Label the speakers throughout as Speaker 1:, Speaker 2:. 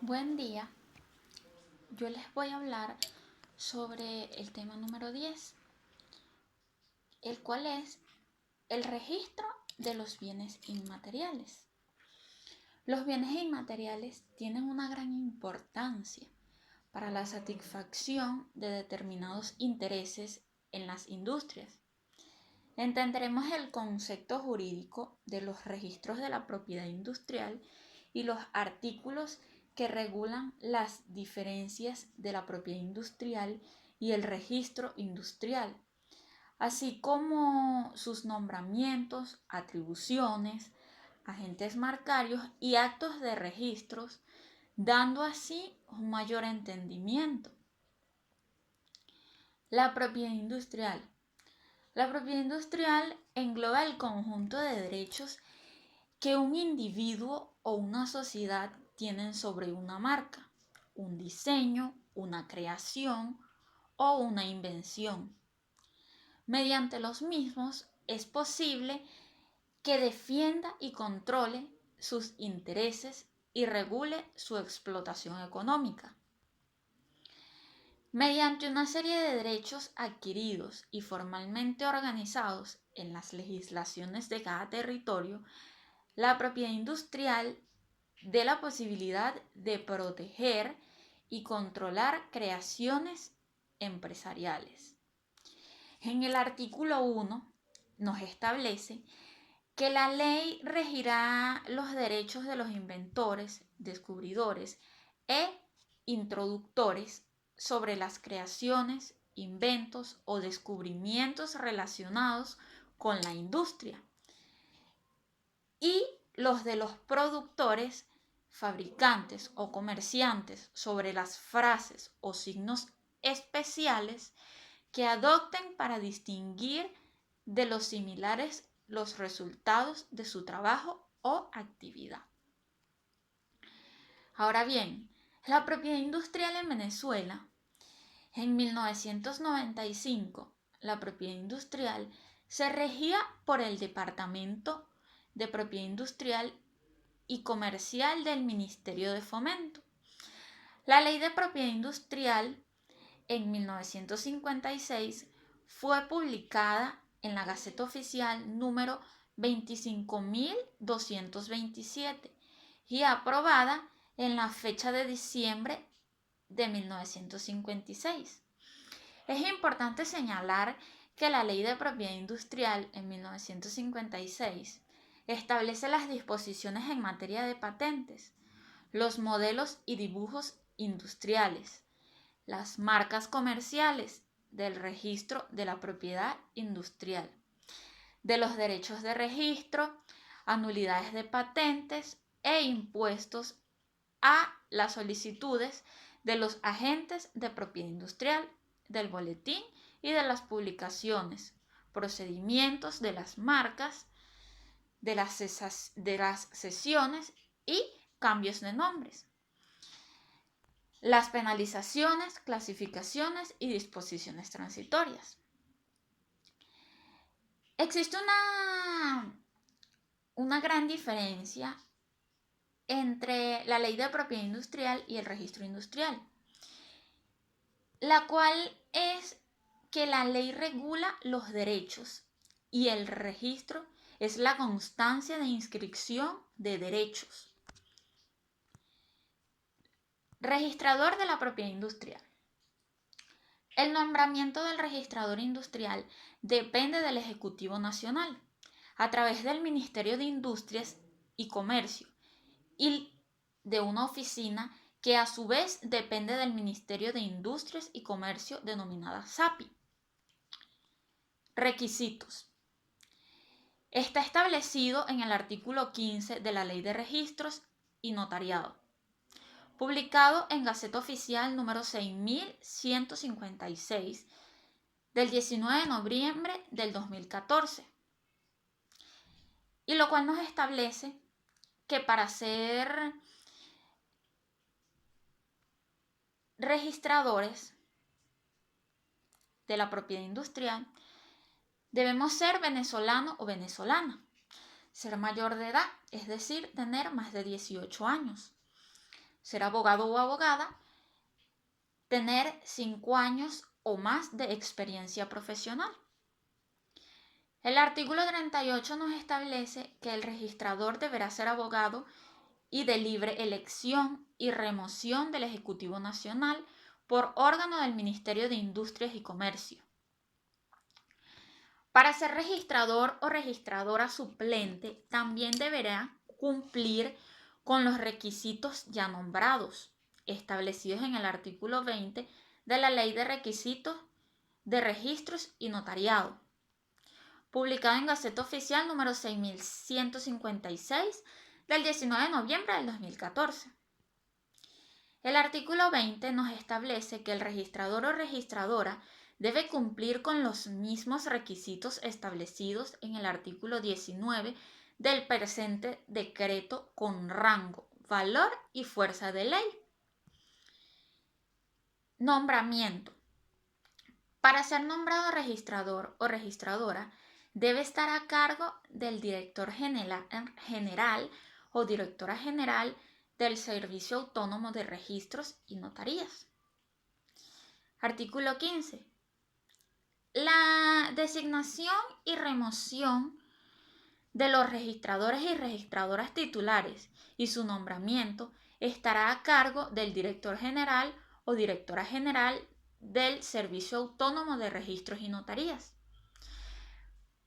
Speaker 1: Buen día, yo les voy a hablar sobre el tema número 10, el cual es el registro de los bienes inmateriales. Los bienes inmateriales tienen una gran importancia para la satisfacción de determinados intereses en las industrias. Entenderemos el concepto jurídico de los registros de la propiedad industrial y los artículos que regulan las diferencias de la propiedad industrial y el registro industrial, así como sus nombramientos, atribuciones, agentes marcarios y actos de registros, dando así un mayor entendimiento. La propiedad industrial. La propiedad industrial engloba el conjunto de derechos que un individuo o una sociedad tienen sobre una marca, un diseño, una creación o una invención. Mediante los mismos es posible que defienda y controle sus intereses y regule su explotación económica. Mediante una serie de derechos adquiridos y formalmente organizados en las legislaciones de cada territorio, la propiedad industrial da la posibilidad de proteger y controlar creaciones empresariales. En el artículo 1 nos establece que la ley regirá los derechos de los inventores, descubridores e introductores sobre las creaciones, inventos o descubrimientos relacionados con la industria, y los de los productores, fabricantes o comerciantes sobre las frases o signos especiales que adopten para distinguir de los similares los resultados de su trabajo o actividad. Ahora bien, la propiedad industrial en Venezuela, en 1995, la propiedad industrial se regía por el Departamento de Propiedad Industrial y Comercial del Ministerio de Fomento. La Ley de Propiedad Industrial en 1956 fue publicada en la Gaceta Oficial número 25.227 y aprobada en la fecha de diciembre de 1956. Es importante señalar que la Ley de Propiedad Industrial en 1956 establece las disposiciones en materia de patentes, los modelos y dibujos industriales, las marcas comerciales, del registro de la propiedad industrial, de los derechos de registro, anulidades de patentes e impuestos a las solicitudes de los agentes de propiedad industrial, del boletín y de las publicaciones, procedimientos de las marcas, de las cesiones y cambios de nombres, las penalizaciones, clasificaciones y disposiciones transitorias. Existe una gran diferencia entre la ley de propiedad industrial y el registro industrial, la cual es que la ley regula los derechos y el registro es la constancia de inscripción de derechos. Registrador de la propiedad industrial. El nombramiento del registrador industrial depende del Ejecutivo Nacional, a través del Ministerio de Industrias y Comercio, y de una oficina que a su vez depende del Ministerio de Industrias y Comercio, denominada SAPI. Requisitos. Está establecido en el artículo 15 de la Ley de Registros y Notariado, publicado en Gaceta Oficial número 6156 del 19 de noviembre del 2014, y lo cual nos establece que para ser registradores de la propiedad industrial debemos ser venezolano o venezolana, ser mayor de edad, es decir, tener más de 18 años, ser abogado o abogada, tener 5 años o más de experiencia profesional. El artículo 38 nos establece que el registrador deberá ser abogado y de libre elección y remoción del Ejecutivo Nacional por órgano del Ministerio de Industrias y Comercio. Para ser registrador o registradora suplente, también deberá cumplir con los requisitos ya nombrados, establecidos en el artículo 20 de la Ley de Requisitos de Registros y Notariado, publicado en Gaceta Oficial número 6156 del 19 de noviembre del 2014. El artículo 20 nos establece que el registrador o registradora debe cumplir con los mismos requisitos establecidos en el artículo 19 del presente decreto con rango, valor y fuerza de ley. Nombramiento. Para ser nombrado registrador o registradora, debe estar a cargo del director general o directora general del Servicio Autónomo de Registros y Notarías. Artículo 15. La designación y remoción de los registradores y registradoras titulares y su nombramiento estará a cargo del director general o directora general del Servicio Autónomo de Registros y Notarías.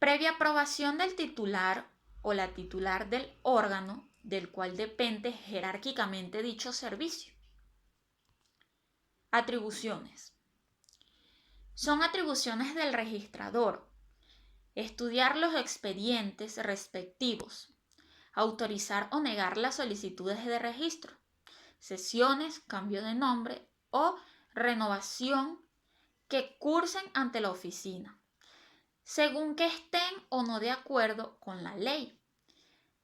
Speaker 1: Previa aprobación del titular o la titular del órgano del cual depende jerárquicamente dicho servicio. Atribuciones. Son atribuciones del registrador: estudiar los expedientes respectivos, autorizar o negar las solicitudes de registro, cesiones, cambio de nombre o renovación que cursen ante la oficina, según que estén o no de acuerdo con la ley,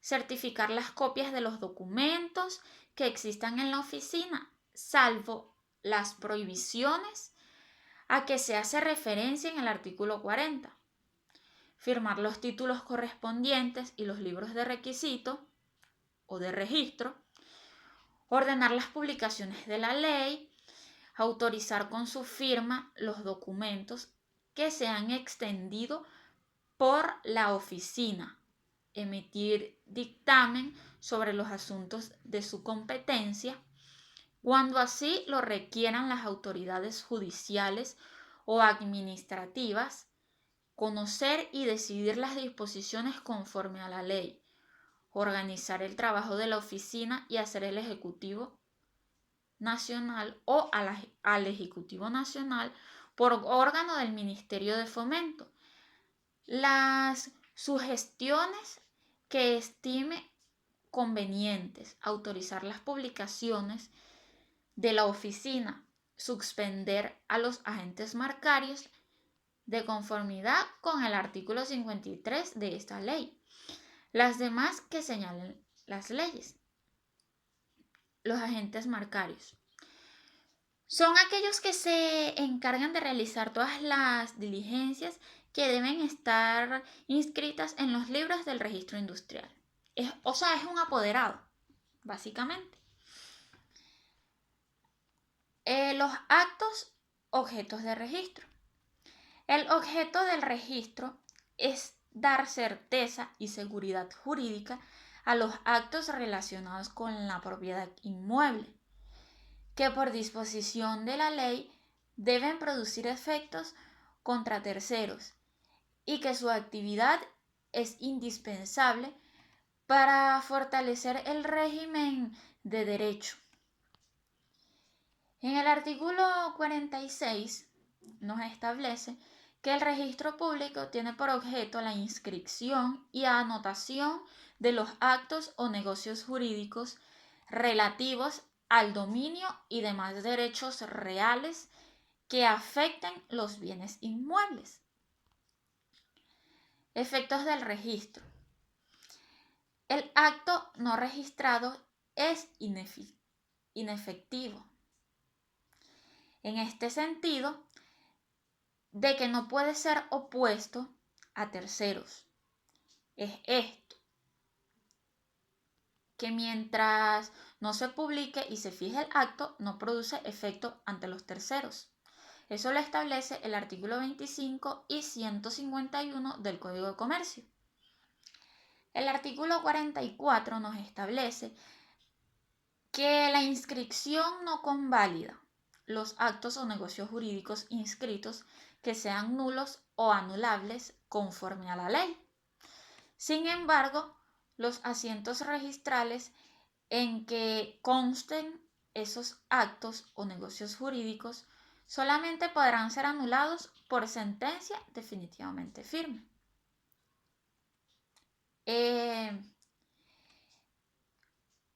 Speaker 1: certificar las copias de los documentos que existan en la oficina, salvo las prohibiciones a que se hace referencia en el artículo 40, firmar los títulos correspondientes y los libros de requisito o de registro, ordenar las publicaciones de la ley, autorizar con su firma los documentos que se han extendido por la oficina, emitir dictamen sobre los asuntos de su competencia, cuando así lo requieran las autoridades judiciales o administrativas, conocer y decidir las disposiciones conforme a la ley, organizar el trabajo de la oficina y hacer el Ejecutivo Nacional o al Ejecutivo Nacional por órgano del Ministerio de Fomento las sugestiones que estime convenientes, autorizar las publicaciones de la oficina, suspender a los agentes marcarios de conformidad con el artículo 53 de esta ley, las demás que señalen las leyes. Los agentes marcarios son aquellos que se encargan de realizar todas las diligencias que deben estar inscritas en los libros del registro industrial. Es un apoderado, básicamente. Los actos objetos de registro. El objeto del registro es dar certeza y seguridad jurídica a los actos relacionados con la propiedad inmueble, que por disposición de la ley deben producir efectos contra terceros y que su actividad es indispensable para fortalecer el régimen de derecho. En el artículo 46 nos establece que el registro público tiene por objeto la inscripción y anotación de los actos o negocios jurídicos relativos al dominio y demás derechos reales que afecten los bienes inmuebles. Efectos del registro. El acto no registrado es inefectivo. En este sentido, de que no puede ser opuesto a terceros. Es esto. que mientras no se publique y se fije el acto, no produce efecto ante los terceros. Eso lo establece el artículo 25 y 151 del Código de Comercio. El artículo 44 nos establece que la inscripción no convalida los actos o negocios jurídicos inscritos que sean nulos o anulables conforme a la ley. Sin embargo, los asientos registrales en que consten esos actos o negocios jurídicos solamente podrán ser anulados por sentencia definitivamente firme.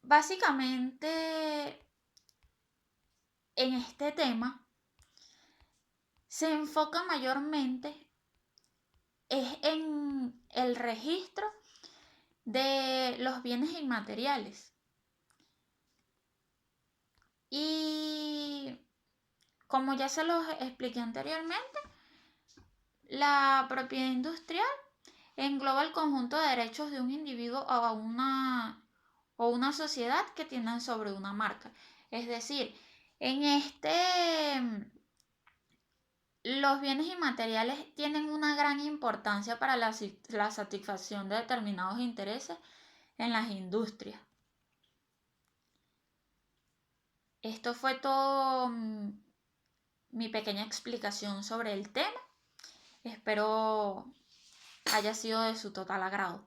Speaker 1: Básicamente, en este tema se enfoca mayormente en el registro de los bienes inmateriales. Y como ya se los expliqué anteriormente, la propiedad industrial engloba el conjunto de derechos de un individuo o una sociedad que tienen sobre una marca. Es decir, los bienes inmateriales tienen una gran importancia para la satisfacción de determinados intereses en las industrias. Esto fue todo mi pequeña explicación sobre el tema. Espero haya sido de su total agrado.